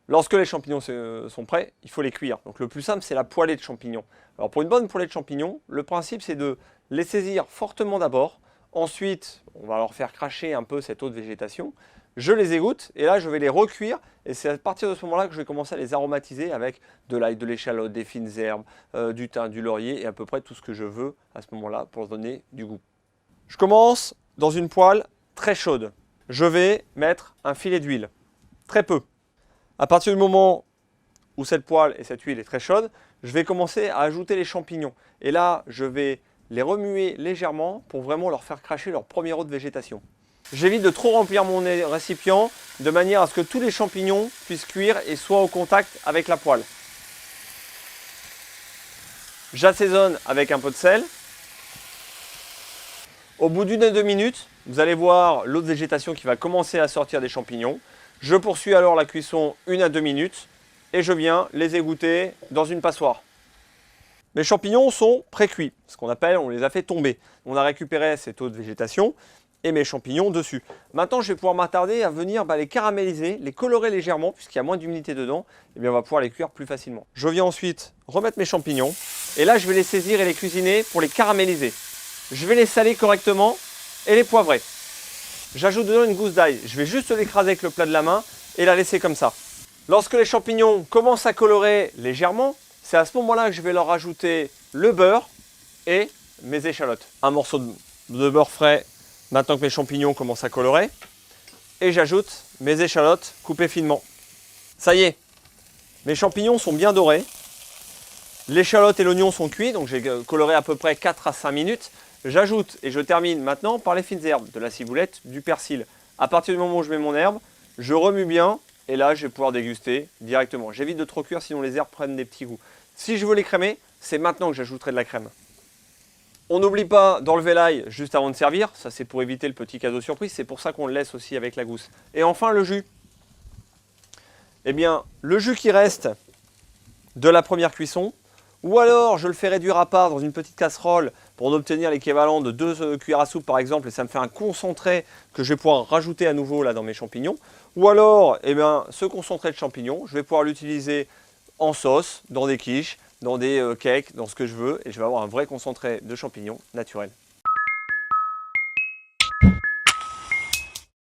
Lorsque les champignons sont prêts, il faut les cuire. Donc le plus simple, c'est la poêlée de champignons. Alors pour une bonne poêlée de champignons, le principe c'est de les saisir fortement d'abord. Ensuite, on va leur faire cracher un peu cette eau de végétation. Je les égoutte et là je vais les recuire. Et c'est à partir de ce moment-là que je vais commencer à les aromatiser avec de l'ail, de l'échalote, des fines herbes, du thym, du laurier et à peu près tout ce que je veux à ce moment-là pour donner du goût. Je commence dans une poêle très chaude. Je vais mettre un filet d'huile, très peu. À partir du moment où cette poêle et cette huile est très chaude, je vais commencer à ajouter les champignons. Et là, je vais les remuer légèrement pour vraiment leur faire cracher leur premier eau de végétation. J'évite de trop remplir mon récipient de manière à ce que tous les champignons puissent cuire et soient au contact avec la poêle. J'assaisonne avec un peu de sel. Au bout d'1 à 2 minutes, vous allez voir l'eau de végétation qui va commencer à sortir des champignons. Je poursuis alors la cuisson 1 à 2 minutes et je viens les égoutter dans une passoire. Mes champignons sont pré-cuits, ce qu'on appelle, on les a fait tomber. On a récupéré cette eau de végétation et mes champignons dessus. Maintenant, je vais pouvoir m'attarder à venir les caraméliser, les colorer légèrement, puisqu'il y a moins d'humidité dedans, et bien on va pouvoir les cuire plus facilement. Je viens ensuite remettre mes champignons, et là je vais les saisir et les cuisiner pour les caraméliser. Je vais les saler correctement et les poivrer. J'ajoute dedans une gousse d'ail. Je vais juste l'écraser avec le plat de la main et la laisser comme ça. Lorsque les champignons commencent à colorer légèrement, c'est à ce moment-là que je vais leur ajouter le beurre et mes échalotes. Un morceau de beurre frais maintenant que mes champignons commencent à colorer. Et j'ajoute mes échalotes coupées finement. Ça y est, mes champignons sont bien dorés. L'échalote et l'oignon sont cuits, donc j'ai coloré à peu près 4 à 5 minutes. J'ajoute et je termine maintenant par les fines herbes, de la ciboulette, du persil. À partir du moment où je mets mon herbe, je remue bien et là je vais pouvoir déguster directement. J'évite de trop cuire sinon les herbes prennent des petits goûts. Si je veux les crémer, c'est maintenant que j'ajouterai de la crème. On n'oublie pas d'enlever l'ail juste avant de servir, ça c'est pour éviter le petit cadeau surprise, c'est pour ça qu'on le laisse aussi avec la gousse. Et enfin le jus. Eh bien le jus qui reste de la première cuisson, ou alors je le fais réduire à part dans une petite casserole pour en obtenir l'équivalent de 2 cuillères à soupe par exemple, et ça me fait un concentré que je vais pouvoir rajouter à nouveau là dans mes champignons. Ou alors, eh bien, ce concentré de champignons, je vais pouvoir l'utiliser en sauce, dans des quiches, dans des cakes, dans ce que je veux, et je vais avoir un vrai concentré de champignons naturel.